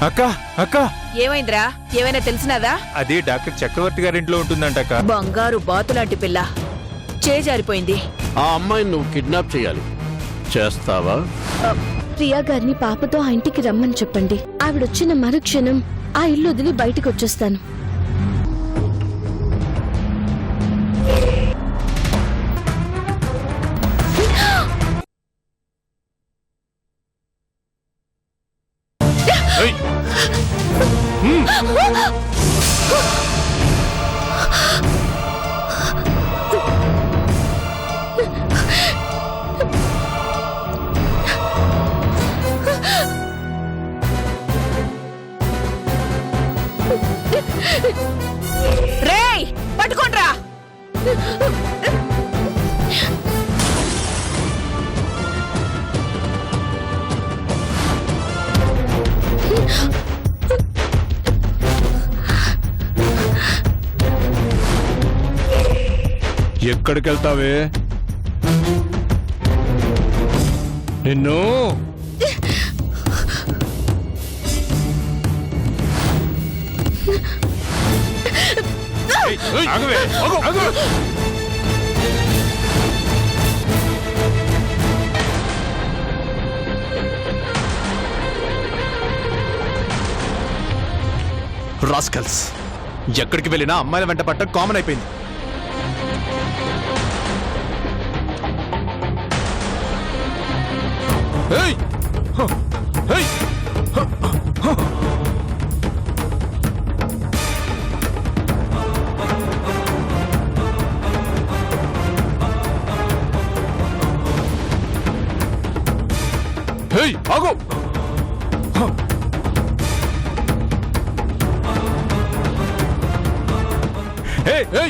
అక్క అక్క ఏమైందిరా? ఏమైనా తెలిసినాదా? అది డాక్టర్ చక్రవర్తి గారింట్లో ఉంటుందంటక్క. బంగారు బాతులాంటి పిల్ల చేజారిపోయింది. ఆ అమ్మాయిని నువ్వు కిడ్నాప్ చేయాలి. చేస్తావా? ప్రియా గారిని పాపతో ఆ ఇంటికి రమ్మని చెప్పండి. ఆవిడొచ్చిన మరుక్షణం ఆ ఇల్లు వదిలి బయటకు వచ్చేస్తాను. రేయ్, పట్టుకోండ్రా! ఎక్కడికి వెళ్తావే నిన్ను? ఆగవే, ఆగు, ఆగు. రాస్కల్స్, ఎక్కడికి వెళ్ళినా అమ్మాయిల వెంట పట్టడం కామన్ అయిపోయింది. ఏయ్! ఏయ్! ఏయ్, ఆగు!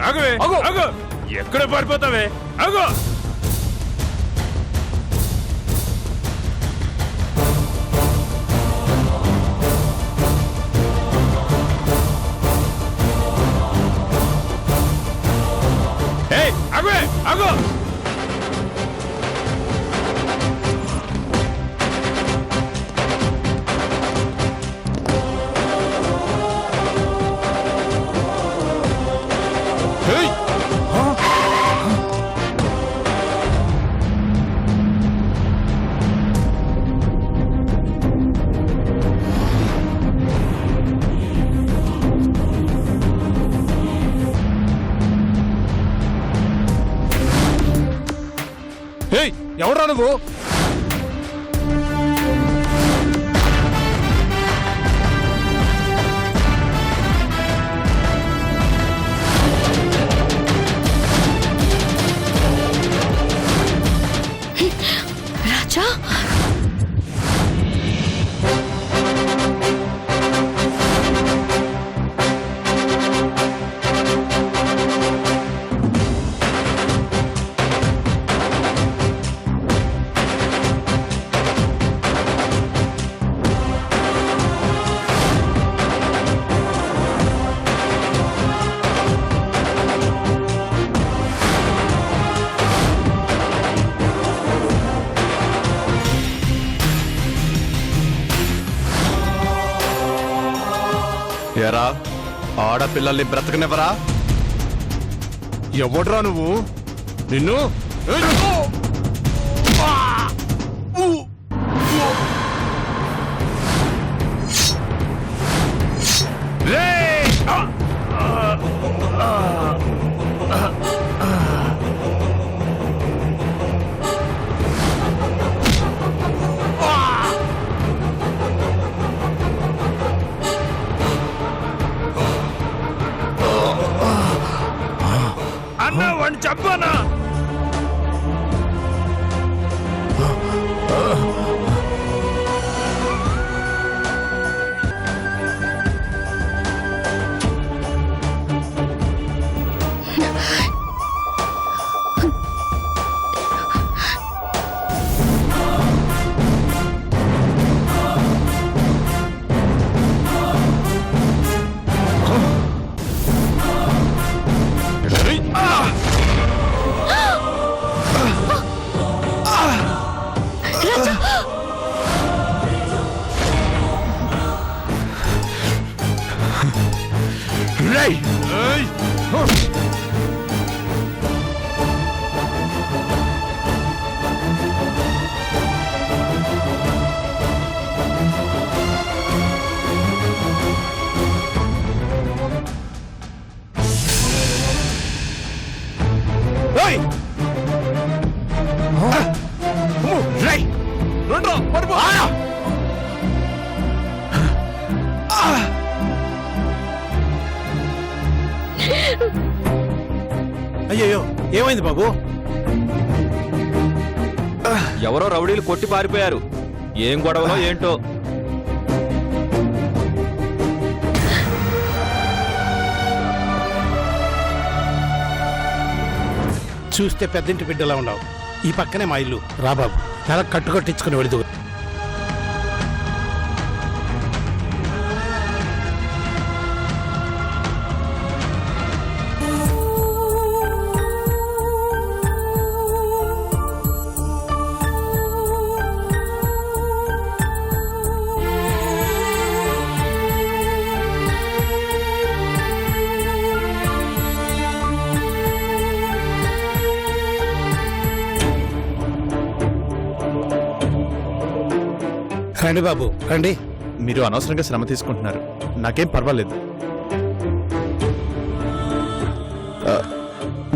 ఆగవే, ఆగు. ఆగు. ఎక్కడ పారిపోతావే? ఆగు. ఆగవే, ఆగు. ఏయ్! ఏయ్, ఎవడ్రా నువ్వు? రాజా, ఏరా, ఆడపిల్లల్ని బ్రతకనివ్వరా? ఎవడ్రా నువ్వు? నిన్ను ఏయ్! రేయ్! అన్నా వాడిని చంపానా? రేయ్ ఏయ్! ఏయ్! అమ్మో, రేయ్! రండ్రా, పడిపో! అయ్యయ్యో ఏమైంది బాబు? ఎవరో రౌడీలు కొట్టి పారిపోయారు. ఏం గొడవలో ఏంటో. చూస్తే పెద్దింటి బిడ్డలా ఉన్నావు. ఈ పక్కనే మా ఇల్లు. రా బాబు, తల కట్టుకట్టించుకుని వెళుతూ. రండి బాబు, రండి. మీరు అనవసరంగా శ్రమ తీసుకుంటున్నారు. నాకేం పర్వాలేదు.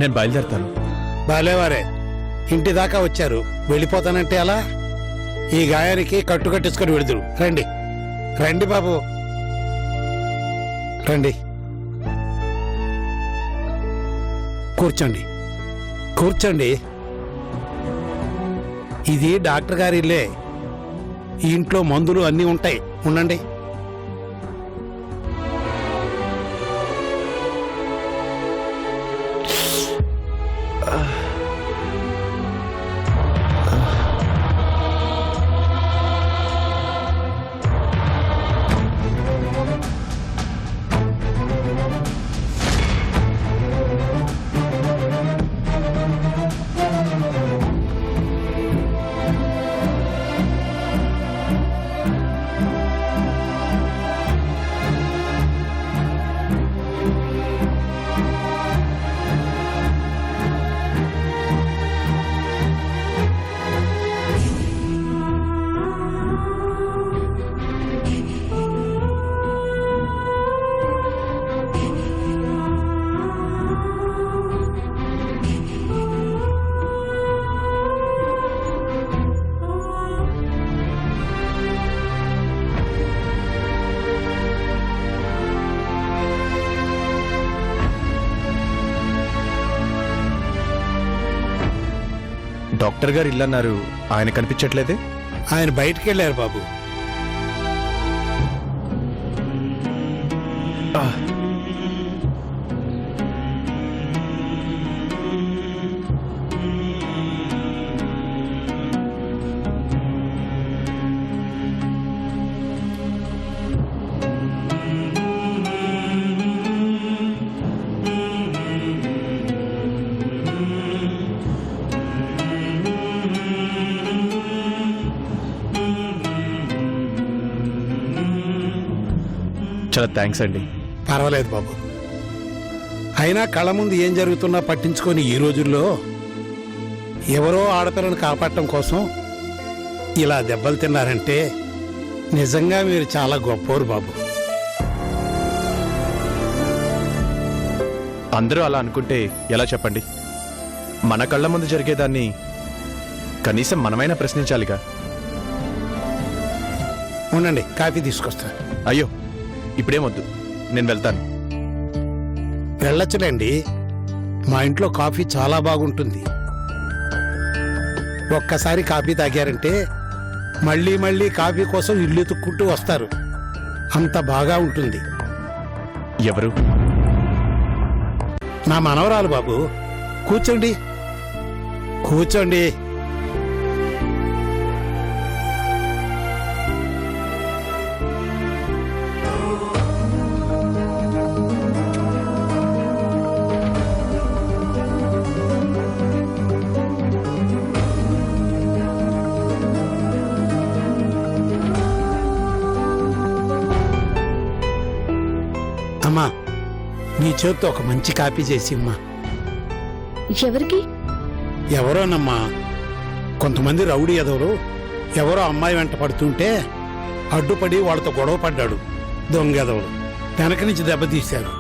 నేను బయలుదేరుతాను. బాలేవారే, ఇంటి దాకా వచ్చారు, వెళ్ళిపోతానంటే అలా? ఈ గాయానికి కట్టుకట్టించుకొని వెళుదురు. రండి రండి బాబు, రండి. కూర్చోండి కూర్చోండి. ఇది డాక్టర్ గారి ఇల్లే. ఈ ఇంట్లో మందులు అన్నీ ఉంటాయి. ఉండండి. డాక్టర్ గారు ఇల్లన్నారు, ఆయన కనిపించట్లేదే? ఆయన బయటికి వెళ్ళారు బాబు. చాలా థ్యాంక్స్ అండి. పర్వాలేదు బాబు. అయినా కళ్ళ ముందు ఏం జరుగుతున్నా పట్టించుకొని ఈ రోజుల్లో ఎవరో ఆడపిల్లను కాపాడటం కోసం ఇలా దెబ్బలు తిన్నారంటే నిజంగా మీరు చాలా గొప్పవారు బాబు. అందరూ అలా అనుకుంటే ఎలా చెప్పండి? మన కళ్ళ ముందు జరిగేదాన్ని కనీసం మనమైనా ప్రశ్నించాలిగా. ఉండండి, కాఫీ తీసుకొస్తా. అయ్యో, ఇప్పుడేమొద్దు, నేను వెళ్తాను. వెళ్ళొచ్చులేండి, మా ఇంట్లో కాఫీ చాలా బాగుంటుంది. ఒక్కసారి కాఫీ తాగారంటే మళ్ళీ మళ్ళీ కాఫీ కోసం ఇల్లు తుక్కుంటూ వస్తారు. అంత బాగా ఉంటుంది. ఎవరు? నా మనవరాలు బాబు. కూర్చోండి కూర్చోండి. అమ్మా, నీ చేత్తో ఒక మంచి కాపీ చేసి ఇమ్మా. ఎవరికి? ఎవరోనమ్మా, కొంతమంది రౌడీ ఎదవరు ఎవరో అమ్మాయి వెంట పడుతుంటే అడ్డుపడి వాళ్ళతో గొడవ పడ్డాడు. దొంగ ఎదవరు వెనక నుంచి దెబ్బతీశారు.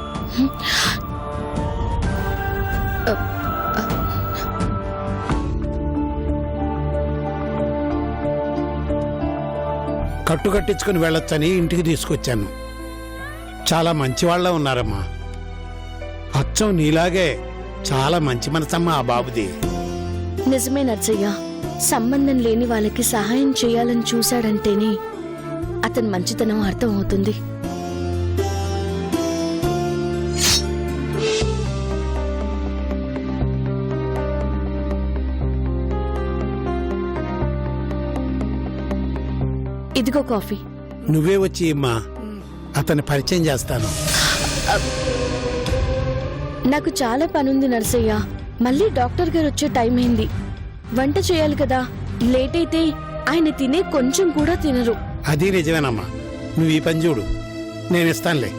కట్టు కట్టించుకుని వెళ్ళొచ్చని ఇంటికి తీసుకొచ్చాను. చాలా మంచివాళ్ళ ఉన్నారమ్మా. అచ్చం నీలాగే చాలా మంచి మనసమ్మా ఆ బాబుది. నిజమే నర్సయ్య, సంబంధం లేని వాళ్ళకి సహాయం చేయాలని చూశాడంటేనే అతని మంచితనం అర్థం అవుతుంది. ఇదిగో కాఫీ. నువ్వే వచ్చి ఇమ్మా, అతన్ని పరిచయం చేస్తాను. నాకు చాలా పనుంది నర్సయ్య. మళ్ళీ డాక్టర్ గారు వచ్చే టైం అయింది. వంట చేయాలి కదా, లేట్ అయితే ఆయన తినే కొంచెం కూడా తినరు. అది నిజమేనమ్మా. నువ్వు ఈ పని చూడు, నేను ఇస్తానులే.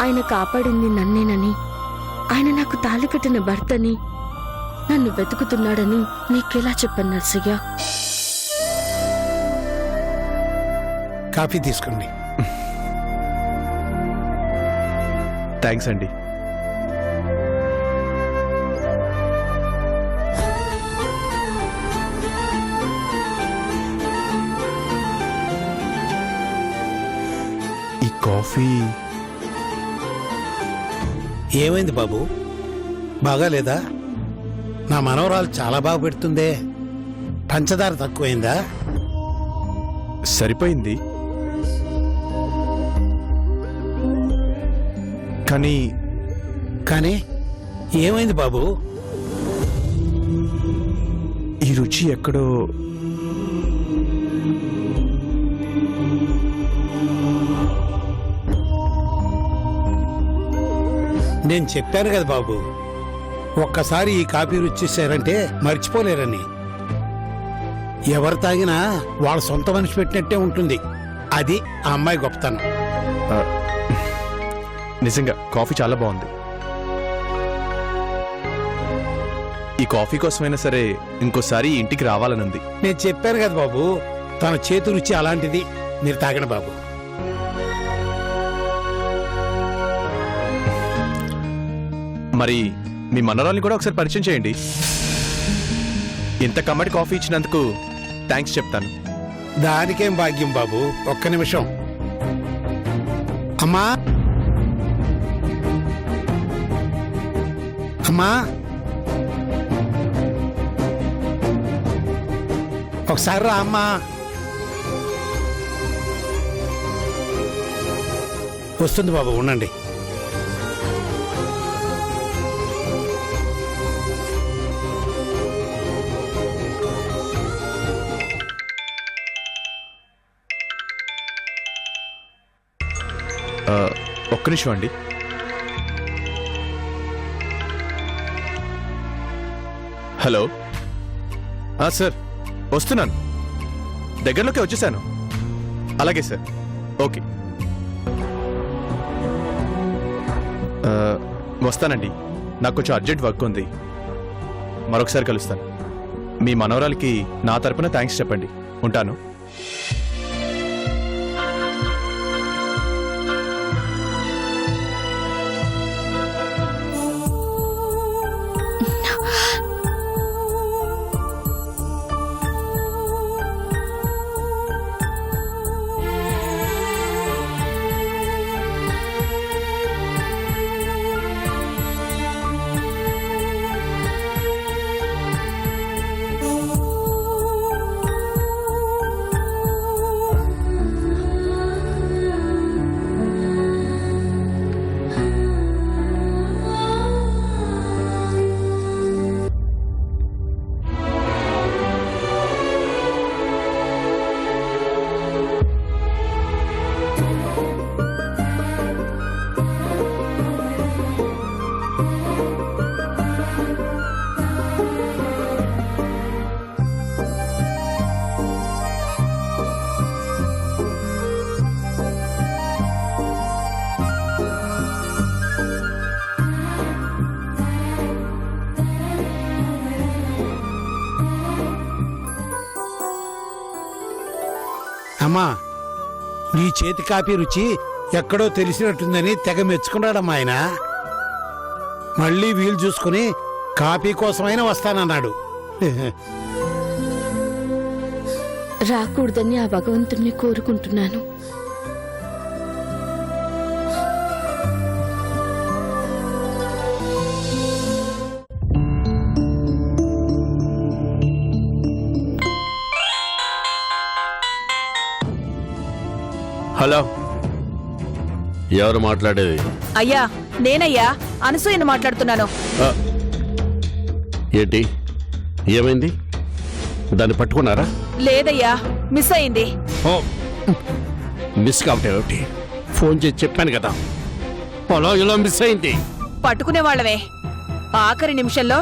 ఆయన కాపాడింది నన్నేనని, ఆయన నాకు తాళి కట్టిన భర్తని, నన్ను వెతుకుతున్నాడని నీకెలా చెప్పాను నర్సయ్య? కాఫీ తీసుకోండి. థ్యాంక్స్ అండి. ఈ కాఫీ ఏమైంది బాబు, బాగాలేదా? నా మనవరాలు చాలా బాగా పెడుతుందే, పంచదార తక్కువైందా? సరిపోయింది, కానీ కానీ ఏమైంది బాబు? ఈ రుచి ఎక్కడో నేను చెప్పాను కదా బాబు, ఒక్కసారి ఈ కాఫీ రుచి చూశారంటే మర్చిపోలేరని. ఎవరు తాగినా వాళ్ళ సొంత మనిషి పెట్టినట్టే ఉంటుంది. అది ఆ అమ్మాయి గొప్పతనం. నిజంగా కాఫీ చాలా బాగుంది. ఈ కాఫీ కోసమైనా సరే ఇంకోసారి ఇంటికి రావాలనుంది. నేను చెప్పాను కదా బాబు, తన చేతి రుచి అలాంటిది. మీరు తాగండి బాబు. మరి మీ మనరాల్ని కూడా ఒకసారి పరిచయం చేయండి. ఇంత కమ్మటి కాఫీ ఇచ్చినందుకు థ్యాంక్స్ చెప్తాను. దానికేం భాగ్యం బాబు, ఒక్క నిమిషం. అమ్మా అమ్మా, ఒకసారి రా అమ్మా. వస్తుంది బాబు, ఉండండి. ఒక్క నిమిషం అండి. హలో సార్, వస్తున్నాను, దగ్గరలోకి వచ్చేసాను. అలాగే సార్, ఓకే. వస్తానండి, నాకు కొంచెం అర్జెంట్ వర్క్ ఉంది. మరొకసారి కలుస్తాను. మీ మనవరాలకి నా తరపున థ్యాంక్స్ చెప్పండి. ఉంటాను. అమ్మా నీ చేతి కాపీ రుచి ఎక్కడో తెలిసినట్టుందని తెగ మెచ్చుకున్నాడమ్మా ఆయన. మళ్ళీ వీలు చూసుకుని కాపీ కోసమైనా వస్తానన్నాడు. రాకూడదని ఆ భగవంతుణ్ణి కోరుకుంటున్నాను. హలో, ఎవరు మాట్లాడేది? అయ్యా నేనయ్యా అనసూయను మాట్లాడుతున్నాను. ఆ, ఏంటి ఏమైంది? దాన్ని పట్టుకున్నారా? లేదయ్యా మిస్ అయింది. ఓ, మిస్ కావటం ఏమిటి? ఫోన్ చేసి చెప్పాను కదా, పొలం ఇలా మిస్ అయింది. పట్టుకునే వాళ్ళమే. ఆఖరి నిమిషంలో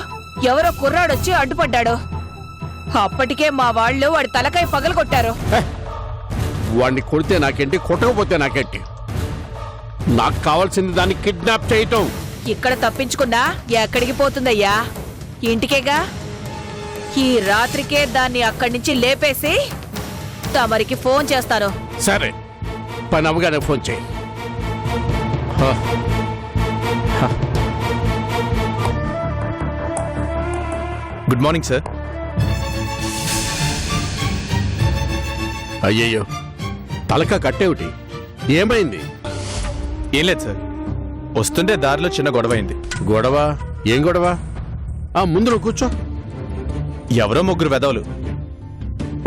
ఎవరో కుర్రాడొచ్చి అడ్డుపడ్డాడు. అప్పటికే మా వాళ్ళు వాడి తలకాయ పగలగొట్టారు. వాడిని కొడితే నాకేంటి, కొట్టకపోతే నాకేంటి? నాకు కావాల్సింది దాన్ని కిడ్నాప్ చేయటం. ఇక్కడ తప్పించుకున్నా ఎక్కడికి పోతుందయ్యా? ఇంటికేగా. ఈ రాత్రికే దాన్ని అక్కడి నుంచి లేపేసి తమరికి ఫోన్ చేస్తాను. సరే, పని అవగానే ఫోన్ చేయి. హ. హ. Good morning sir. అయ్యయ్యో, తలక కట్టేవిటి? ఏమైంది? ఏం లేదు సార్, వస్తుంటే దారిలో చిన్న గొడవ అయింది. గొడవ? ఏం గొడవ? ముందు నువ్వు కూర్చో. ఎవరో ముగ్గురు వెధవలు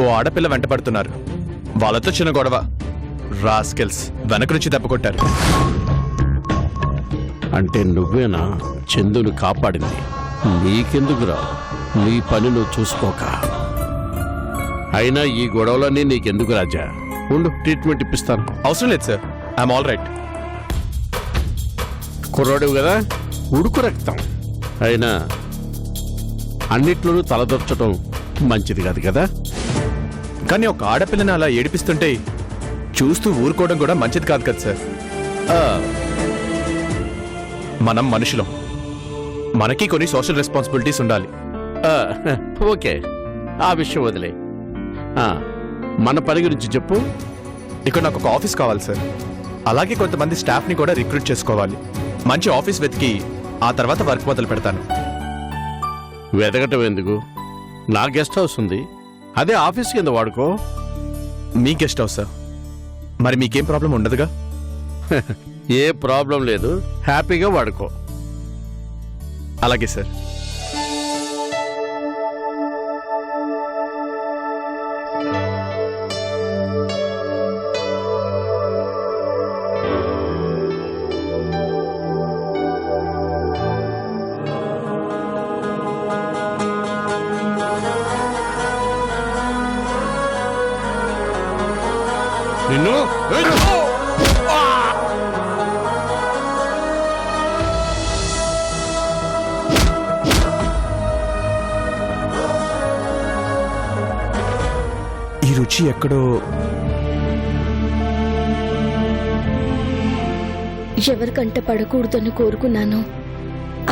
ఓ ఆడపిల్ల వెంట పడుతున్నారు. వాళ్ళతో చిన్న గొడవ. రాస్కెల్స్ వెనక నుంచి దెబ్బ కొట్టారు. అంటే నువ్వేనా చందుని కాపాడింది? నీకెందుకురా, నీ పని నువ్వు చూసుకోక. అయినా ఈ గొడవలన్నీ నీకెందుకు రాజా? ఉండు, ట్రీట్మెంట్ ఇప్పిస్తాను. అవసరం లేదు సార్, ఐఎమ్ ఆల్ రైట్. కుర్రాడు కదా, ఉడుకు రక్తం. అయినా అన్నిట్లోనూ తలదొచ్చటం మంచిది కాదు కదా. కానీ ఒక ఆడపిల్లని అలా ఏడిపిస్తుంటే చూస్తూ ఊరుకోవడం కూడా మంచిది కాదు కదా సార్. ఆ, మనం మనుషులం, మనకి కొన్ని సోషల్ రెస్పాన్సిబిలిటీస్ ఉండాలి. ఆ, ఓకే, ఆ విషయం వదిలే. మన పని గురించి చెప్పు. ఇక్కడ నాకు ఒక ఆఫీస్ కావాలి సార్. అలాగే కొంతమంది స్టాఫ్ని కూడా రిక్రూట్ చేసుకోవాలి. మంచి ఆఫీస్ వెతికి ఆ తర్వాత వర్క్ మొదలు పెడతాను. వెతకటం ఎందుకు? నా గెస్ట్ హౌస్ ఉంది, అదే ఆఫీస్ కింద వాడుకో. మీ గెస్ట్ హౌస్ సార్, మరి మీకేం ప్రాబ్లం ఉండదుగా? ఏ ప్రాబ్లం లేదు, హ్యాపీగా వాడుకో. అలాగే సార్. నిన్ను ఈ రుచి ఎక్కడో. ఎవరికంట పడకూడదని కోరుకున్నాను.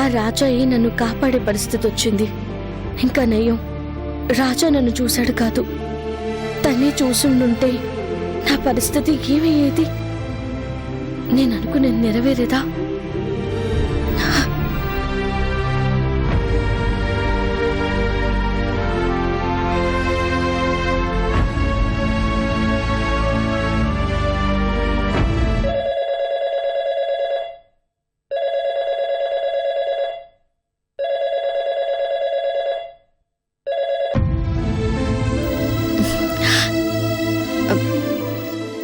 ఆ రాజాయే నన్ను కాపాడే పరిస్థితి వచ్చింది. ఇంకా నయం, రాజా నన్ను చూశాడు కాదు, తనే చూసుండుంటే నా పరిస్థితి ఏమయ్యేది? నేను అనుకునేది నెరవేరేదా?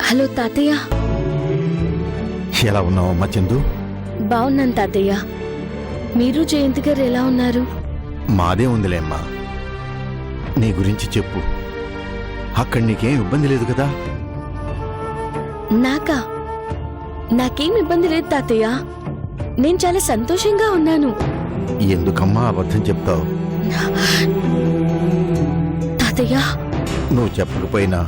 హలో తాతయ్య. ఎలా ఉన్నావమ్మా చందు? బాగున్నాను తాతయ్య. మీరు జయంతి గారు ఎలా ఉన్నారు? మాదే ఉందిలే అమ్మా. నీ గురించి చెప్పు. అక్కడ నీకేం ఇబ్బంది లేదు కదా? నాకేం ఇబ్బంది లేదు తాతయ్య. నేను చాలా సంతోషంగా ఉన్నాను. ఎందుకమ్మా అబద్ధం చెప్తావు? తాతయ్య, నువ్వు చెప్పకపోయినా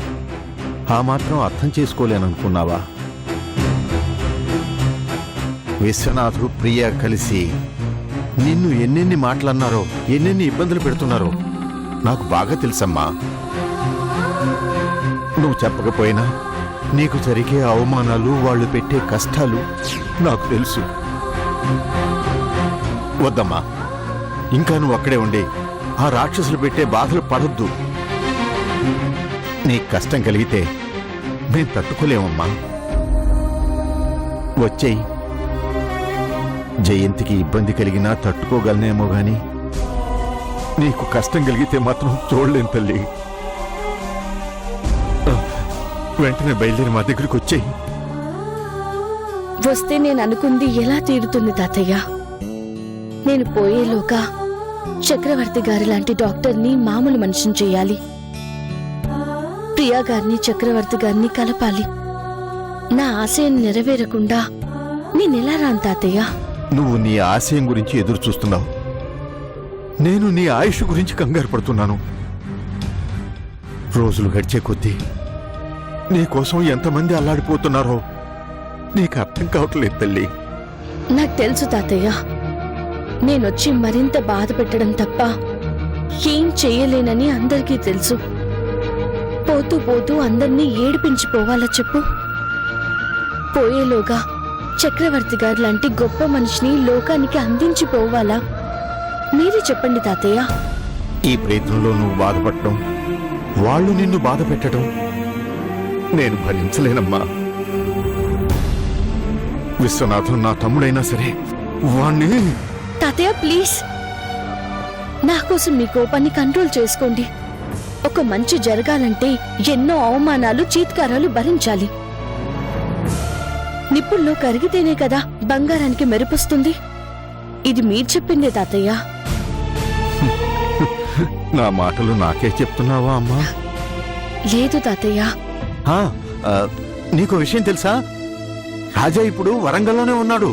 ఆ మాత్రం అర్థం చేసుకోలేననుకున్నావా? విశ్వనాథు, ప్రియ కలిసి నిన్ను ఎన్నెన్ని మాటలన్నారో, ఎన్నెన్ని ఇబ్బందులు పెడుతున్నారో నాకు బాగా తెలుసమ్మా. నువ్వు చెప్పకపోయినా నీకు జరిగే అవమానాలు వాళ్ళు పెట్టే కష్టాలు నాకు తెలుసు. వద్దమ్మా, ఇంకా నువ్వు అక్కడే ఉండి ఆ రాక్షసులు పెట్టే బాధలు పడొద్దు. నీకు కష్టం కలిగితే మేము తట్టుకోలేమమ్మా. వచ్చేయి. జయంతికి ఇబ్బంది కలిగినా తట్టుకోగలనేమో గాని నీకు కష్టం కలిగితే మాత్రం చూడలేను తల్లి. వెంటనే బయలుదేరి మా దగ్గరికి వచ్చేయి. వస్తే నేను అనుకుంది ఎలా తీరుతుంది తాతయ్య? నేను పోయేలోగా చక్రవర్తి గారి లాంటి డాక్టర్ని మామూలు మనిషిని చేయాలి. ప్రియా గారిని చక్రవర్తి గారిని కలపాలి. నా ఆశయం నెరవేరకుండా నేనెలా రాను తాతయ్య? నువ్వు నీ ఆశయం గురించి ఎదురు చూస్తున్నావు, నేను నీ ఆయుష్ గురించి కంగారు పడుతున్నాను. రోజులు గడిచే కొద్దీ నీకోసం ఎంతమంది అల్లాడిపోతున్నారో నీకు అర్థం కావట్లేదు తల్లి. నాకు తెలుసు తాతయ్య. నేనొచ్చి మరింత బాధ పెట్టడం తప్ప ఏం చెయ్యలేనని అందరికీ తెలుసు. పోతూ పోతూ అందర్నీ ఏడిపించిపోవాలా చెప్పు? పోయేలోగా చక్రవర్తి గారు లాంటి గొప్ప మనిషిని లోకానికి అందించిపోవాలా? మీరే చెప్పండి తాతయ్య. ఈ ప్రయత్నంలో నువ్వు బాధపడటం, వాళ్ళు నిన్ను బాధ పెట్టడం నేను భరించలేనమ్మా. విశ్వనాథం నా తమ్ముడైనా సరే వాణ్ణి... తాతయ్య ప్లీజ్, నా కోసం మీ కోపాన్ని కంట్రోల్ చేసుకోండి. ఒక మంచి జరగాలంటే ఎన్నో అవమానాలు, చీత్కారాలు భరించాలి. నిప్పుల్లో కరిగితేనే కదా బంగారానికి మెరుపొస్తుంది. ఇది మీరు చెప్పిందే తాతయ్య. నా మాటలు నాకే చెప్తున్నావా అమ్మా? లేదు తాతయ్య. నీకు విషయం తెలుసా? రాజా ఇప్పుడు వరంగల్లోనే ఉన్నాడు.